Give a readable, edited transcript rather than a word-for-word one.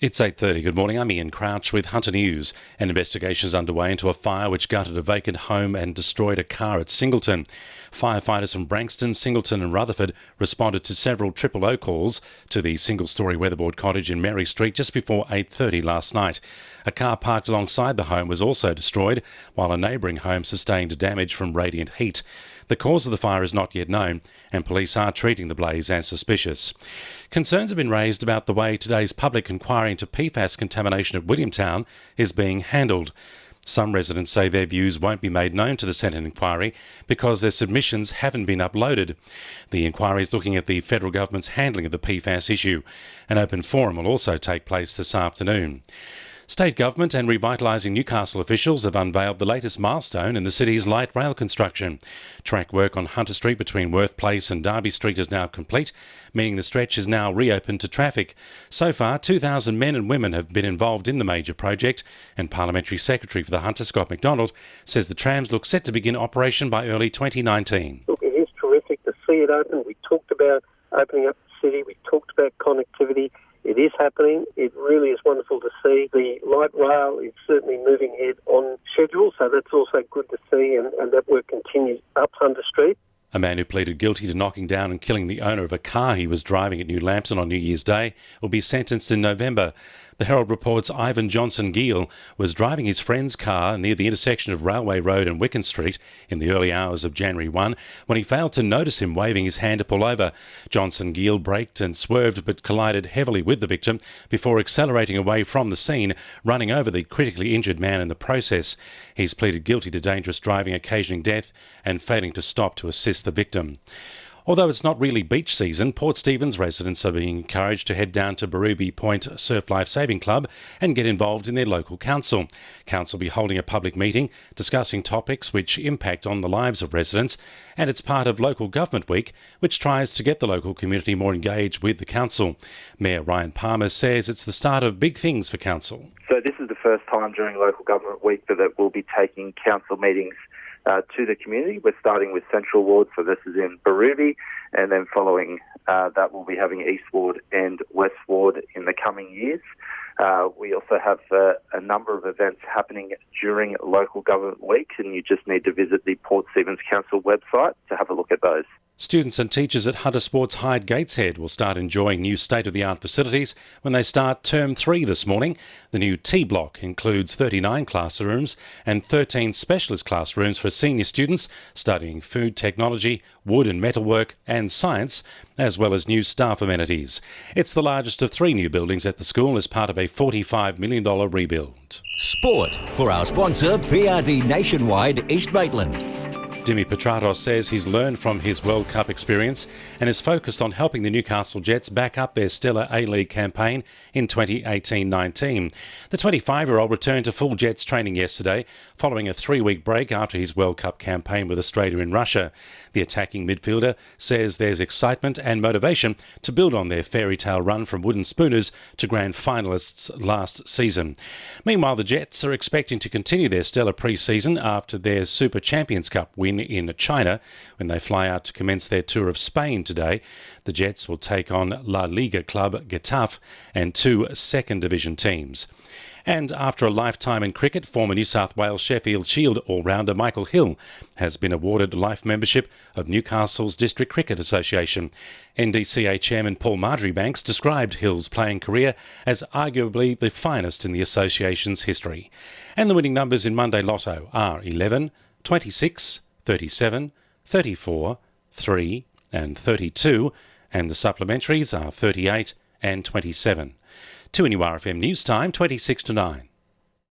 It's 8:30. Good morning. I'm Ian Crouch with Hunter News. An investigation is underway into a fire which gutted a vacant home and destroyed a car at Singleton. Firefighters from Branxton, Singleton and Rutherford responded to several 000 calls to the single-storey weatherboard cottage in Mary Street just before 8:30 last night. A car parked alongside the home was also destroyed, while a neighbouring home sustained damage from radiant heat. The cause of the fire is not yet known, and police are treating the blaze as suspicious. Concerns have been raised about the way today's public inquiry into PFAS contamination at Williamtown is being handled. Some residents say their views won't be made known to the Senate inquiry because their submissions haven't been uploaded. The inquiry is looking at the federal government's handling of the PFAS issue. An open forum will also take place this afternoon. State government and Revitalising Newcastle officials have unveiled the latest milestone in the city's light rail construction. Track work on Hunter Street between Worth Place and Derby Street is now complete, meaning the stretch is now reopened to traffic. So far, 2,000 men and women have been involved in the major project, and Parliamentary Secretary for the Hunter, Scott McDonald, says the trams look set to begin operation by early 2019. Look, it is terrific to see it open. We talked about opening up the city. We talked about connectivity. It is happening. It really is wonderful to see. The light rail is certainly moving ahead on schedule, so that's also good to see, and that work continues up Hunter Street. A man who pleaded guilty to knocking down and killing the owner of a car he was driving at New Lambton on New Year's Day will be sentenced in November. The Herald reports Ivan Johnson Giel was driving his friend's car near the intersection of Railway Road and Wicken Street in the early hours of January 1 when he failed to notice him waving his hand to pull over. Johnson Giel braked and swerved but collided heavily with the victim before accelerating away from the scene, running over the critically injured man in the process. He's pleaded guilty to dangerous driving occasioning death and failing to stop to assist the victim. Although it's not really beach season, Port Stephens residents are being encouraged to head down to Barooby Point Surf Life Saving Club and get involved in their local council. Council will be holding a public meeting discussing topics which impact on the lives of residents, and it's part of Local Government Week, which tries to get the local community more engaged with the council. Mayor Ryan Palmer says it's the start of big things for council. So this is the first time during Local Government Week that we'll be taking council meetings to the community. We're starting with Central Ward, so this is in Barooby, and then following that we'll be having East Ward and West Ward in the coming years. We also have a number of events happening during Local Government Week, and you just need to visit the Port Stephens Council website to have a look at those. Students and teachers at Hunter Sports Hyde Gateshead will start enjoying new state-of-the-art facilities when they start Term 3 this morning. The new T block includes 39 classrooms and 13 specialist classrooms for senior students studying food technology, wood and metalwork and science, as well as new staff amenities. It's the largest of 3 new buildings at the school as part of a $45 million rebuild. Sport for our sponsor PRD Nationwide East Maitland. Dimi Petratos says he's learned from his World Cup experience and is focused on helping the Newcastle Jets back up their stellar A-League campaign in 2018-19. The 25-year-old returned to full Jets training yesterday following a 3-week break after his World Cup campaign with Australia in Russia. The attacking midfielder says there's excitement and motivation to build on their fairy tale run from wooden spooners to grand finalists last season. Meanwhile, the Jets are expecting to continue their stellar pre-season after their Super Champions Cup win in China when they fly out to commence their tour of Spain today. The Jets will take on La Liga club Getafe and 2 second division teams. And after a lifetime in cricket, former New South Wales Sheffield Shield all-rounder Michael Hill has been awarded life membership of Newcastle's District Cricket Association. NDCA Chairman Paul Marjoribanks described Hill's playing career as arguably the finest in the association's history. And the winning numbers in Monday Lotto are 11, 26, 37, 34, 3 and 32, and the supplementaries are 38 and 27. 2NURFM News Time, 26 to 9.